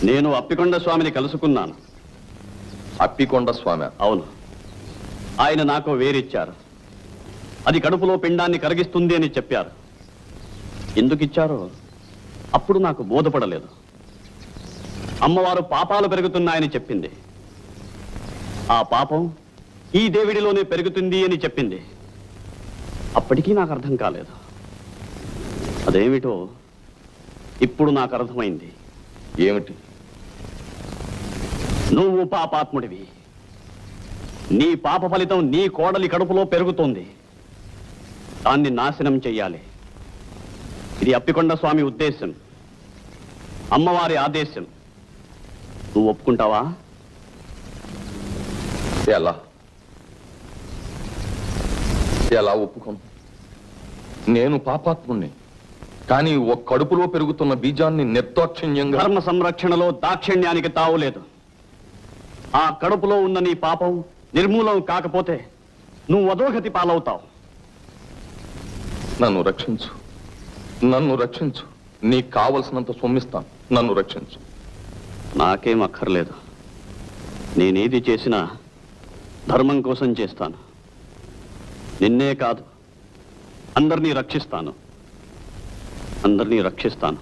నేను అప్పికొండ స్వామిని కలుసుకున్నాను. అప్పికొండ స్వామి? అవును. ఆయన నాకు వేరిచ్చారు. అది కడుపులో పిండాన్ని కరిగిస్తుంది అని చెప్పారు. ఎందుకు ఇచ్చారో అప్పుడు నాకు బోధపడలేదు. అమ్మవారు పాపాలు పెరుగుతున్నాయని చెప్పింది. ఆ పాపం ఈ దేవుడిలోనే పెరుగుతుంది అని చెప్పింది. అప్పటికీ నాకు అర్థం కాలేదు. అదేమిటో ఇప్పుడు నాకు అర్థమైంది. ఏమిటి? నువ్వు పాపాత్ముడివి. నీ పాప ఫలితం నీ కోడలి కడుపులో పెరుగుతోంది. దాన్ని నాశనం చెయ్యాలి. ఇది అప్పికొండ స్వామి ఉద్దేశం, అమ్మవారి ఆదేశం. నువ్వు ఒప్పుకుంటావా? ఎలా ఎలా ఒప్పుకోను? నేను పాపాత్ముణ్ణి, కానీ ఒక కడుపులో పెరుగుతున్న బీజాన్ని నిర్దాక్షిణ్యంగా... ధర్మ సంరక్షణలో దాక్షిణ్యానికి తావులేదు. ఆ కడుపులో ఉన్న నీ పాపం నిర్మూలం కాకపోతే నువ్వు అధోగతి పాలవుతావు. నన్ను రక్షించు, నన్ను రక్షించు. నీకు కావలసినంత సొమ్మిస్తాను, నన్ను రక్షించు. నాకేం అక్కర్లేదు. నేనేది చేసినా ధర్మం కోసం చేస్తాను. నిన్నే కాదు, అందరినీ రక్షిస్తాను. అందరినీ రక్షిస్తాను.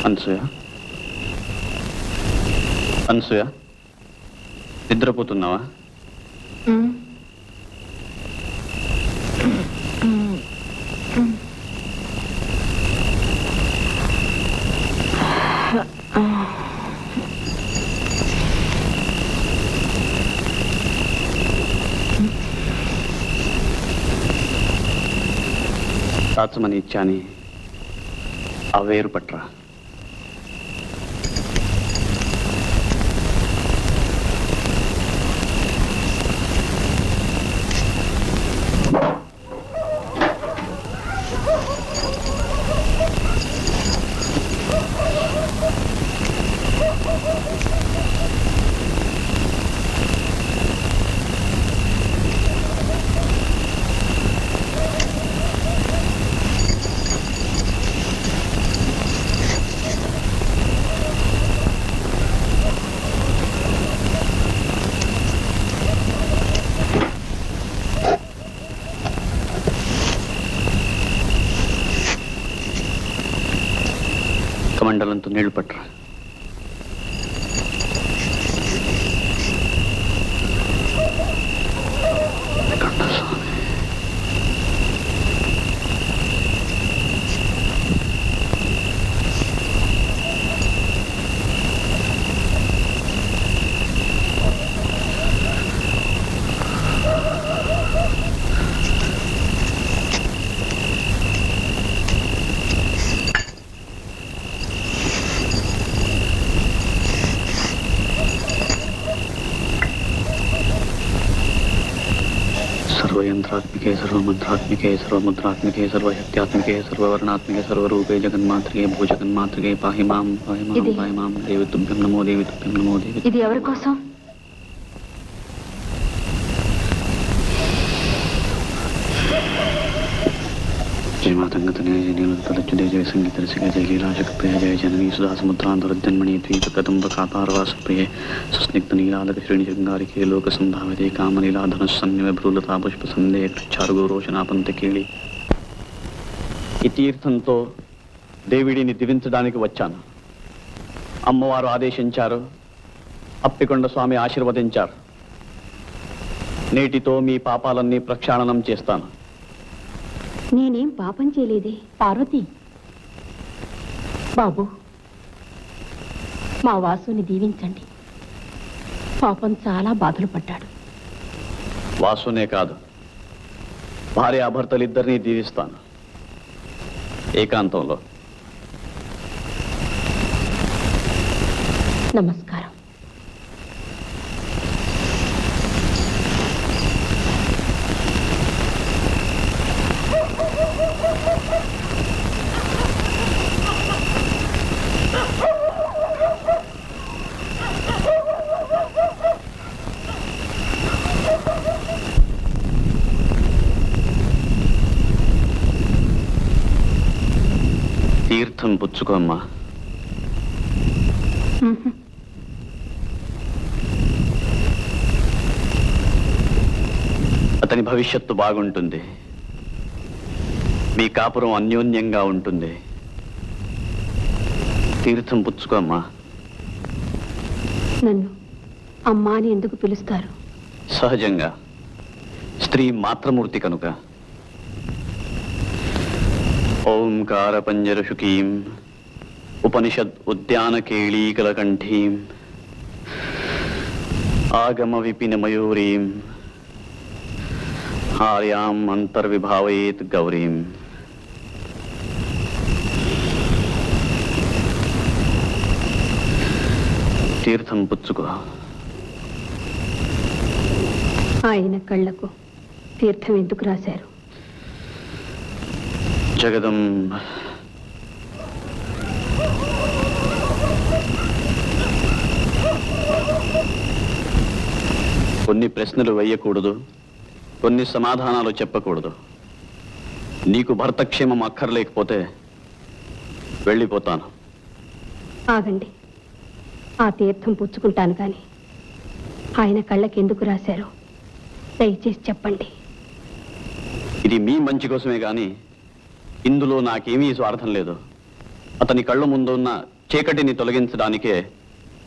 అనసూయ, అనసూయ, నిద్రపోతున్నావా? దాచమని ఇచ్చాని ఆ వేరు పట్రా. కమండలంతో నీళ్లు పట్టరా. सर्वयंत्रात्मिके सर्वमंत्रात्मिके सर्वमुद्रात्मिके सर्वशक्त्यात्मिके सर्ववर्णात्मिके सर्वरूपे जगन्मात्रिके भूजगन्मात्रिके पाहि मां देवी तुभ्यं नमो देवी तुभ्यं नमो देवी. ఇది ఎవరి కోసం? जय मातंगतनय जय नीलतलच्युते जय संगीत रसिके जय लीलाशक्तिप्रिय जय जननी सुधा समुद्रान्तरजन्मणि द्वीपकदम्बकातारवासप्रिये सुस्निग्ध नीलालकश्रेणिशृङ्गारिके लोकसंधाविते कामलीलाधनुस्सन्निव भ्रूलता पुष्पसन्धे चारुगोरोचनापंतकेళి. ఈ తీర్థంతో దేవిడిని దివించడానికి వచ్చాను. అమ్మవారు ఆదేశించారు, అప్పికొండ స్వామి ఆశీర్వదించారు. నేటితో మీ పాపాలన్నీ ప్రక్షాళనం చేస్తాను. నేనేం పాపం చేయలేదే. పార్వతి, బాబు, మా వాసుని దీవించండి. పాపం చాలా బాధలు పడ్డాడు. వాసునే కాదు, భార్యాభర్తలిద్దరినీ దీవిస్తాను ఏకాంతంలో. నమస్కారం. పుచ్చుకో అమ్మా. అతని భవిష్యత్తు బాగుంటుంది, మీ కాపురం అన్యోన్యంగా ఉంటుంది. తీర్థం పుచ్చుకో అమ్మా. నన్ను అమ్మా అని ఎందుకు పిలుస్తారు? సహజంగా, స్త్రీ మాతృమూర్తి కనుక. ఓంకార పంజరశుకీం ఉపనిషద్ ఉద్యాన కేళీకలకంఠీం ఆగమ విపిన మయూరీం ఆర్యాం అంతర్విభావయేత్ గౌరీం. తీర్థం పుచ్చుకో. ఆయన కళ్ళకు తీర్థం ఎందుకు రాశారు? జగదం కొన్ని ప్రశ్నలు వేయకూడదు, కొన్ని సమాధానాలు చెప్పకూడదు. నీకు భర్తక్షేమం అక్కర్లేకపోతే వెళ్ళిపోతాను. ఆగండి, ఆ తీర్థం పుచ్చుకుంటాను కానీ ఆయన కళ్ళకి ఎందుకు రాశారో దయచేసి చెప్పండి. ఇది మీ మంచి కోసమే గాని ఇందులో నాకేమీ స్వార్థం లేదు. అతని కళ్ళ ముందు ఉన్న చీకటిని తొలగించడానికే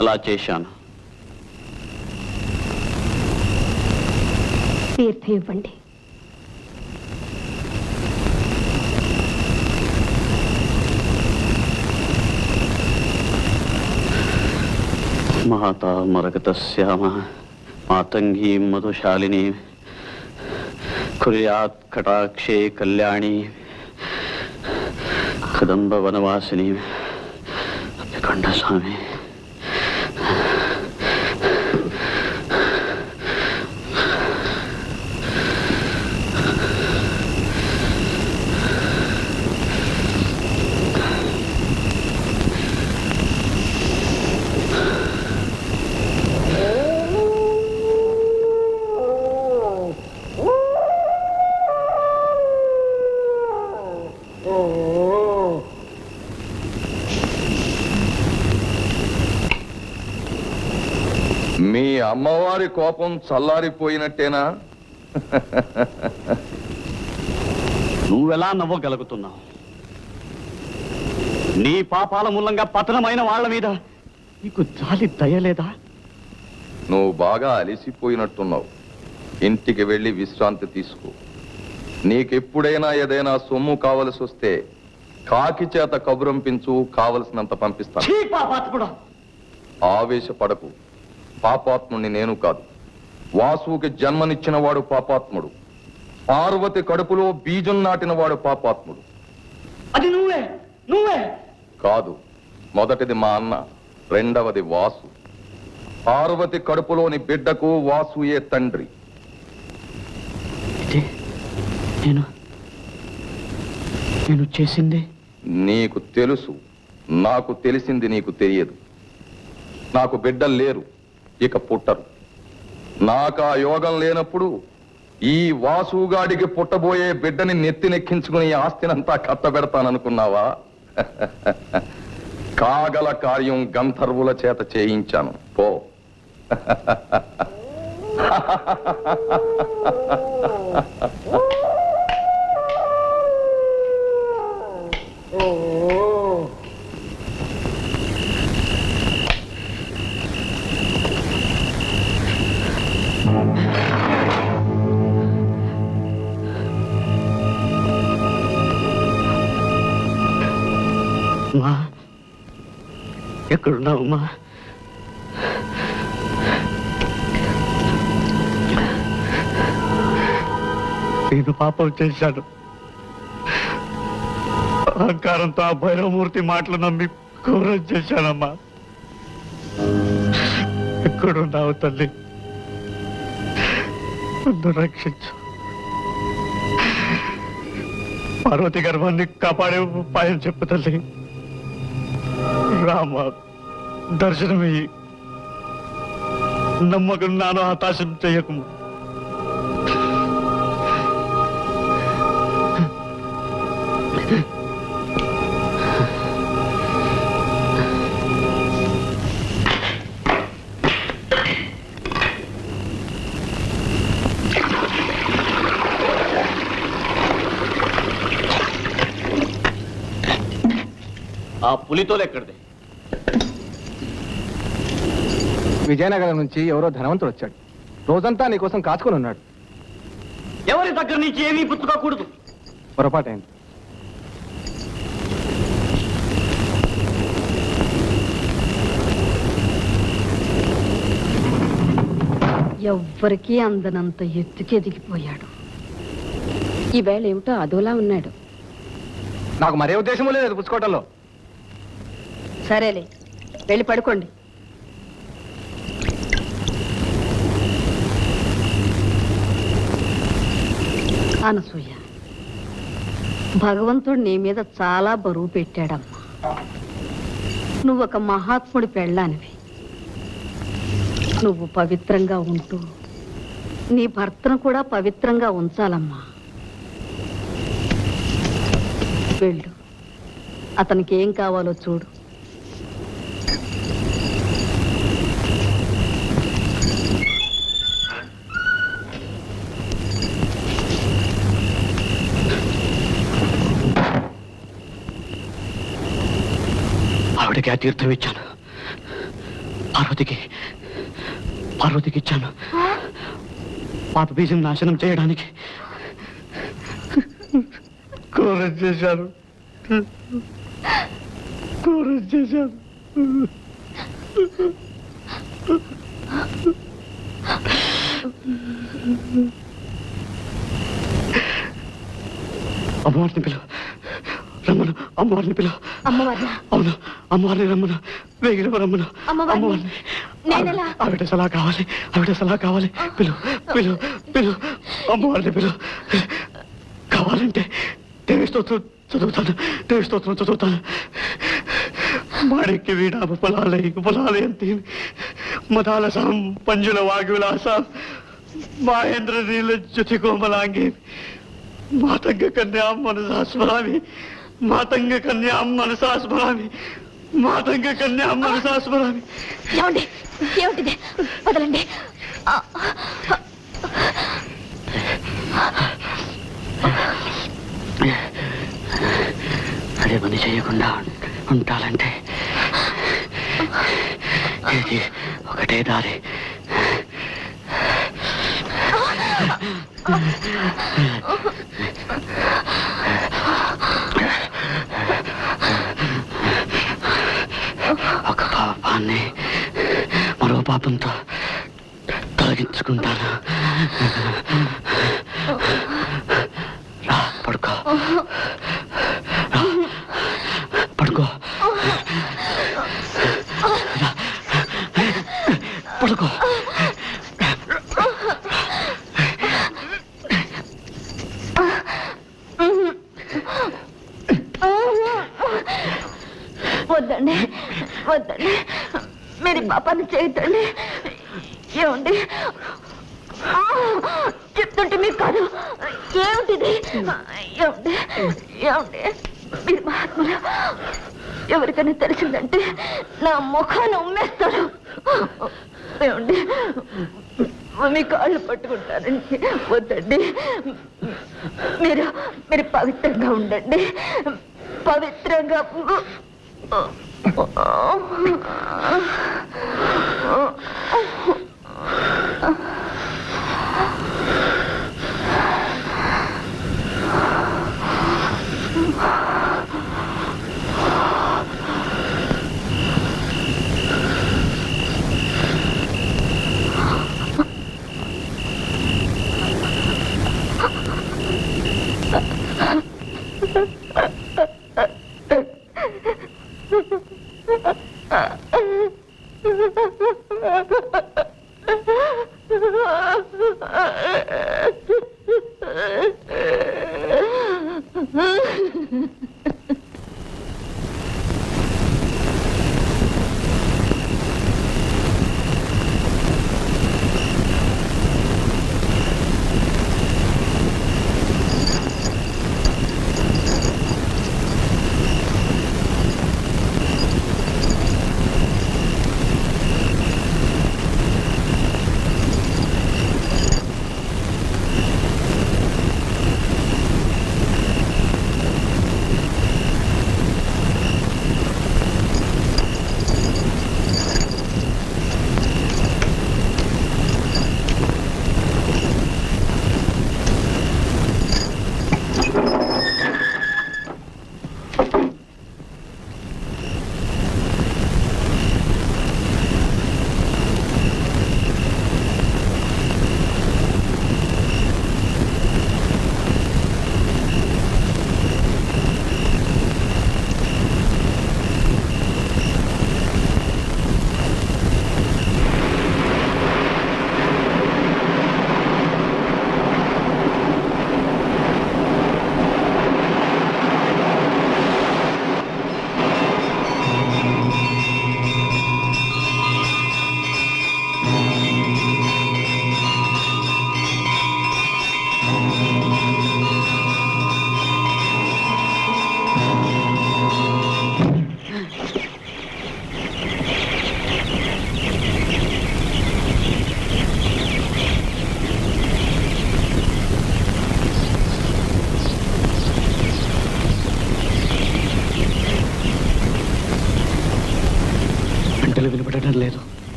అలా చేశాను. తీర్థం ఇవ్వండి. మాతా మరకతశ్యామ మాతంగీ మధుశాలిని కుర్యాత్ కటాక్షే కళ్యాణి కదంబ వనవాసిని కంఠస్వామి. మీ అమ్మవారి కోపం చల్లారిపోయినట్టేనా? నువ్వెలా నవ్వగలుగుతున్నావు? నీ పాపాల మూలంగా పతనమైన వాళ్ళ మీద నీకు జాలి దయలేదా? నువ్వు బాగా అలిసిపోయినట్టున్నావు. ఇంటికి వెళ్ళి విశ్రాంతి తీసుకో. నీకెప్పుడైనా ఏదైనా సొమ్ము కావలసి వస్తే కాకి చేత కబురంపించు, కావలసినంత పంపిస్తాను. ఆవేశపడకు. పాపాత్ముడిని నేను కాదు. వాసుకి జన్మనిచ్చిన వాడు పాపాత్ముడు. పార్వతి కడుపులో బీజం నాటిన వాడు పాపాత్ముడు. అది నువ్వే నువ్వే కాదు. మొదటిది మా అన్న, రెండవది వాసు. పార్వతి కడుపులోని బిడ్డకు వాసుయే తండ్రి. నేను చేసింది నీకు తెలుసు, నాకు తెలిసింది నీకు తెలియదు. నాకు బిడ్డలు లేరు, ఇక పుట్టరు. నాకు ఆ యోగం లేనప్పుడు ఈ వాసుగాడికి పుట్టబోయే బిడ్డని నెత్తినెక్కించుకుని ఆస్తినంతా కట్టబెడతాననుకున్నావా? కాగల కార్యం గంధర్వుల చేత చేయించాను. పో. ఎక్కడున్నావమ్మా? నేను పాపం చేశాను. అహంకారంతో ఆ భైరవమూర్తి మాటలు నమ్మి ఘోరం చేశానమ్మా. ఎక్కడున్నావు తల్లి? నన్ను రక్షించు. పార్వతి గర్భాన్ని కాపాడే ఉపాయం చెప్పు తల్లి. రామ, దర్శనమయ్యి నమ్మకం నాను హతాశం చెయ్యకు. ఆ పులితోలు ఎక్కడిది? విజయనగరం నుంచి ఎవరో ధనవంతుడు వచ్చాడు. రోజంతా నీకోసం కాచుకొని ఉన్నాడు. ఎవరి దగ్గర నుంచి ఏమీ పుచ్చుకోకూడదు. పొరపాటైంది. ఎవ్వరికీ అందనంత ఎత్తుకి ఎదిగిపోయాడు. ఈవేళ ఏమిటో అదోలా ఉన్నాడు. నాకు మరే ఉద్దేశము లేదు పుచ్చుకోవటంలో. సరేలే, వెళ్ళి పడుకోండి. అనసూయ, భగవంతుడు నీ మీద చాలా బరువు పెట్టాడమ్మా. నువ్వొక మహాత్ముడి పెళ్ళానివి. నువ్వు పవిత్రంగా ఉంటూ నీ భర్తను కూడా పవిత్రంగా ఉంచాలమ్మా. వెళ్ళు, అతనికి ఏం కావాలో చూడు. ఆవిడకి ఆ తీర్థం ఇచ్చాను. పార్వతికి ఇచ్చాను. పాప బీజం నాశనం చేయడానికి కోరం చేశాను. అమ్మవారిని పిలువ, రమ్మను. అమ్మవారిని పిలువ. అవును, అమ్మవారిని రమ్మను. వేగిన రమ్మను. అమ్మవారిని. ఆవిడ సలహా కావాలి. పిలు. అమ్మవారిని పిలు. కావాలంటే దేవి స్తోత్రం చదువుతాను. మాణిక్య వీణామ పొలాలయంతి మదాలసాం పంజుల వాగ్విలాసాం మహేంద్ర నీల జ్యుతి కోమలాంగి మాతంగ కన్యాం మనసా స్మరామి. ఏమిటిది? వదలండి. అదే పని చేయకుండా ఉంటాలంటే ఇది ఒకటే దారి. ఒక పాపాన్ని మరో పాపంతో తొలగించుకుంటాను. రా, పడుకో. పడుకో. వద్దండి, మీరు పాపాన్ని చేయొద్దండి. ఏమండి చెప్తుంటే మీకు కాదు. ఏమిటిది? ఏమండి మీరు మహాత్ములు. ఎవరికైనా తెలిసిందంటే నా ముఖాన్ని ఉమ్మేస్తారు. ఏమండి మీ కాళ్ళు పట్టుకుంటానండి. వద్దండి, మీరు పవిత్రంగా ఉండండి. పవిత్రంగా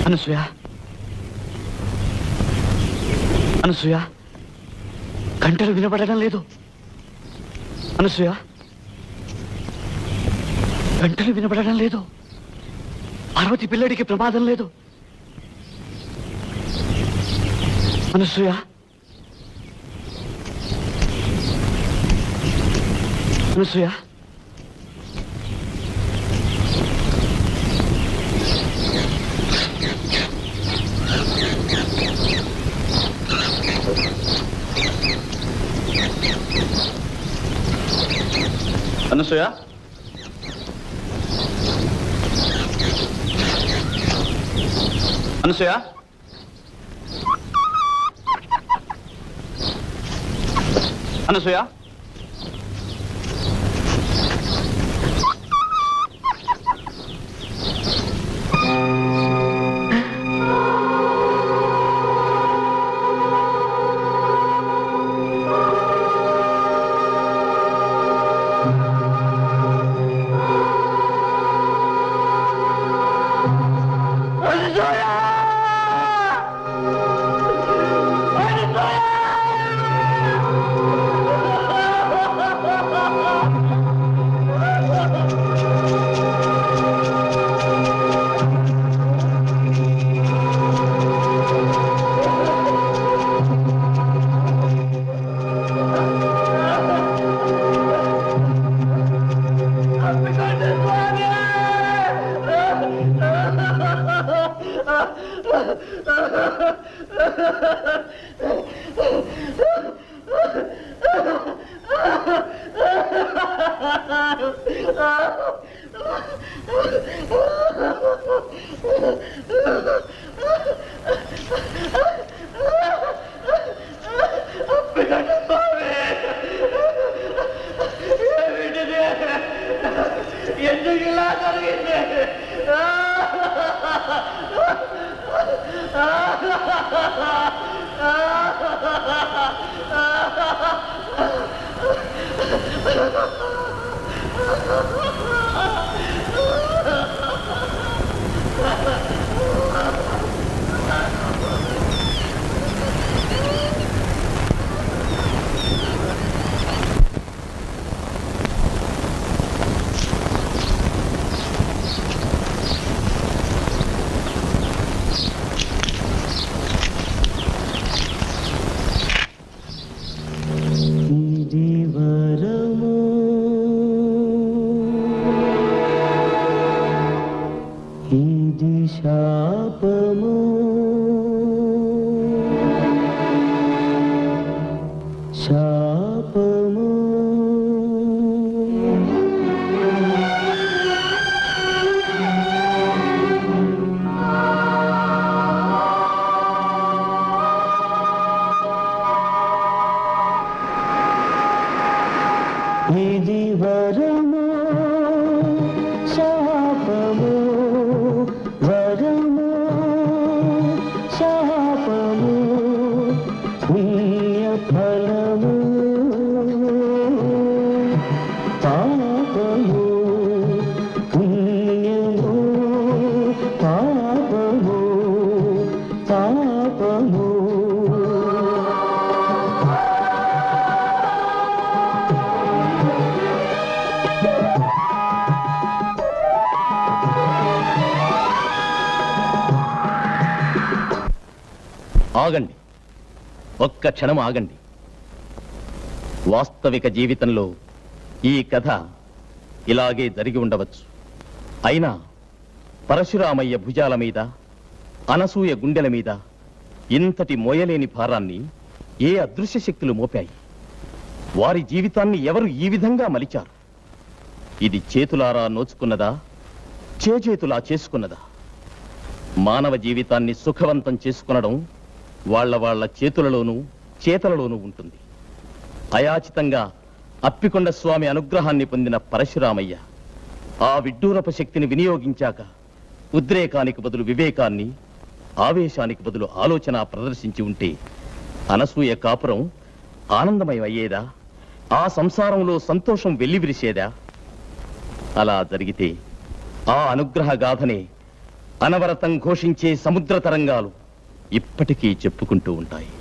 అనసూయ, అనసూయ, గంటలు వినపడడం లేదు. అనసూయ, గంటలు వినపడడం లేదు. పార్వతి పిల్లడికి ప్రమాదం లేదు. అనసూయ, అనసూయ, అనసూయ, అనసూయ, అనసూయ, ఆగండి, ఒక్క క్షణం ఆగండి. వాస్తవిక జీవితంలో ఈ కథ ఇలాగే జరిగి ఉండవచ్చు. అయినా పరశురామయ్య భుజాల మీద, అనసూయ గుండెల మీద ఇంతటి మోయలేని భారాన్ని ఏ అదృశ్య శక్తులు మోపాయి? వారి జీవితాన్ని ఎవరు ఈ విధంగా మలిచారు? ఇది చేతులారా నోచుకున్నదా, చేతులా చేసుకున్నదా? మానవ జీవితాన్ని సుఖవంతం చేసుకునడం వాళ్ళ చేతులలోనూ చేతలలోనూ ఉంటుంది. అయాచితంగా అప్పికొండ స్వామి అనుగ్రహాన్ని పొందిన పరశురామయ్య ఆ విడ్డూరప శక్తిని వినియోగించాక ఉద్రేకానికి బదులు వివేకాన్ని, ఆవేశానికి బదులు ఆలోచన ప్రదర్శించి ఉంటే అనసూయ కాపురం ఆనందమయం అయ్యేదా? ఆ సంసారంలో సంతోషం వెల్లివిరిసేదా? అలా జరిగితే ఆ అనుగ్రహ గాథనే అనవరతం ఘోషించే సముద్ర తరంగాలు ఇప్పటికీ చెప్పుకుంటూ ఉంటాయి.